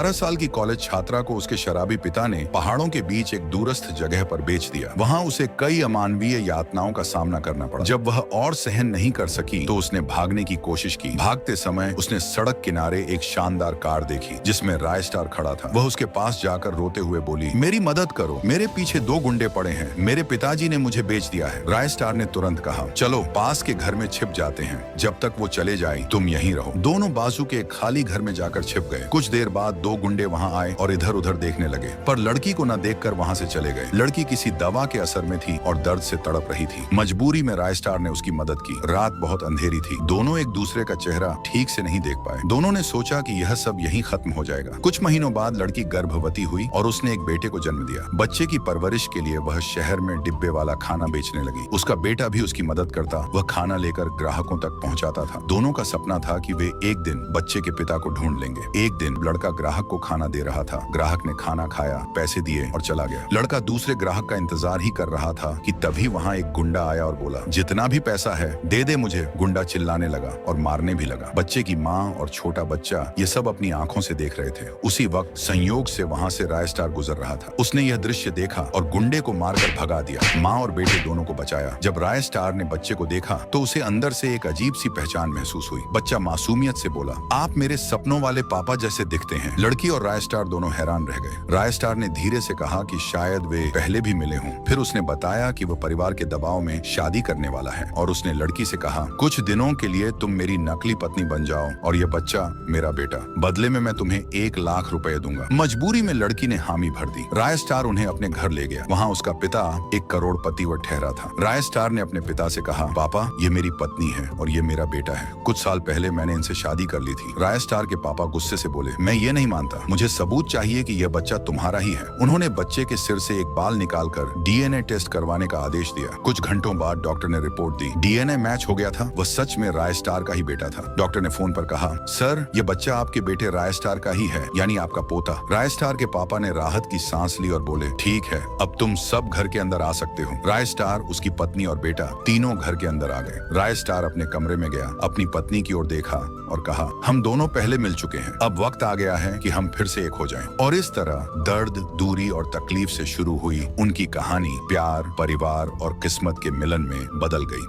12 साल की कॉलेज छात्रा को उसके शराबी पिता ने पहाड़ों के बीच एक दूरस्थ जगह पर बेच दिया। वहां उसे कई अमानवीय यातनाओं का सामना करना पड़ा। जब वह और सहन नहीं कर सकी तो उसने भागने की कोशिश की। भागते समय उसने सड़क किनारे एक शानदार कार देखी जिसमें राय स्टार खड़ा था। वह उसके पास जाकर रोते हुए बोली, मेरी मदद करो, मेरे पीछे 2 गुंडे पड़े हैं, मेरे पिताजी ने मुझे बेच दिया है। राय स्टार ने तुरंत कहा, चलो पास के घर में छिप जाते हैं, जब तक वो चले जाए तुम यहीं रहो। दोनों बाजू के एक खाली घर में जाकर छिप गए। कुछ देर बाद 2 गुंडे वहां आए और इधर उधर देखने लगे, पर लड़की को न देखकर वहां से चले गए। लड़की किसी दवा के असर में थी और दर्द से तड़प रही थी। मजबूरी में राय स्टार ने उसकी मदद की। रात बहुत अंधेरी थी। दोनों एक दूसरे का चेहरा ठीक से नहीं देख पाए। दोनों ने सोचा कि यह सब यहीं खत्म हो जाएगा। कुछ महीनों बाद लड़की गर्भवती हुई और उसने एक बेटे को जन्म दिया। बच्चे की परवरिश के लिए वह शहर में डिब्बे वाला खाना बेचने लगी। उसका बेटा भी उसकी मदद करता। वह खाना लेकर ग्राहकों तक पहुंचाता था। दोनों का सपना था कि वे एक दिन बच्चे के पिता को ढूंढ लेंगे। एक दिन लड़का ग्राहक को खाना दे रहा था। ग्राहक ने खाना खाया, पैसे दिए और चला गया। लड़का दूसरे ग्राहक का इंतजार ही कर रहा था कि तभी वहां एक गुंडा आया और बोला, जितना भी पैसा है दे दे मुझे। गुंडा चिल्लाने लगा और मारने भी लगा। बच्चे की माँ और छोटा बच्चा ये सब अपनी आंखों से देख रहे थे। उसी वक्त संयोग से वहां से राय स्टार गुजर रहा था। उसने यह दृश्य देखा और गुंडे को मारकर भगा दिया। माँ और बेटे दोनों को बचाया। जब राय स्टार ने बच्चे को देखा तो उसे अंदर से एक अजीब सी पहचान महसूस हुई। बच्चा मासूमियत से बोला, आप मेरे सपनों वाले पापा जैसे दिखते हैं। लड़की और राय स्टार दोनों हैरान रह गए। राय स्टार ने धीरे से कहा कि शायद वे पहले भी मिले हों। फिर उसने बताया कि वह परिवार के दबाव में शादी करने वाला है और उसने लड़की से कहा, कुछ दिनों के लिए तुम मेरी नकली पत्नी बन जाओ और यह बच्चा मेरा बेटा। बदले में मैं तुम्हें 1 लाख रुपए दूंगा। मजबूरी में लड़की ने हामी भर दी। राय स्टार उन्हें अपने घर ले गया। वहाँ उसका पिता एक करोड़पति व ठहरा था। राय स्टार ने अपने पिता से कहा, पापा ये मेरी पत्नी है और ये मेरा बेटा है। कुछ साल पहले मैंने इनसे शादी कर ली थी। राय स्टार के पापा गुस्से से बोले, मैं ये नहीं मानता, मुझे सबूत चाहिए कि यह बच्चा तुम्हारा ही है। उन्होंने बच्चे के सिर से एक बाल निकालकर डीएनए टेस्ट करवाने का आदेश दिया। कुछ घंटों बाद डॉक्टर ने रिपोर्ट दी। डीएनए मैच हो गया था। वह सच में राय स्टार का ही बेटा था। डॉक्टर ने फोन पर कहा, सर ये बच्चा आपके बेटे राय स्टार का ही है, यानी आपका पोता। राय स्टार के पापा ने राहत की सांस ली और बोले, ठीक है, अब तुम सब घर के अंदर आ सकते हो। राय स्टार, उसकी पत्नी और बेटा तीनों घर के अंदर आ गए। राय स्टार अपने कमरे में गया, अपनी पत्नी की ओर देखा और कहा, हम दोनों पहले मिल चुके हैं, अब वक्त आ गया है कि हम फिर से एक हो जाएं। और इस तरह दर्द, दूरी और तकलीफ से शुरू हुई उनकी कहानी प्यार, परिवार और किस्मत के मिलन में बदल गई।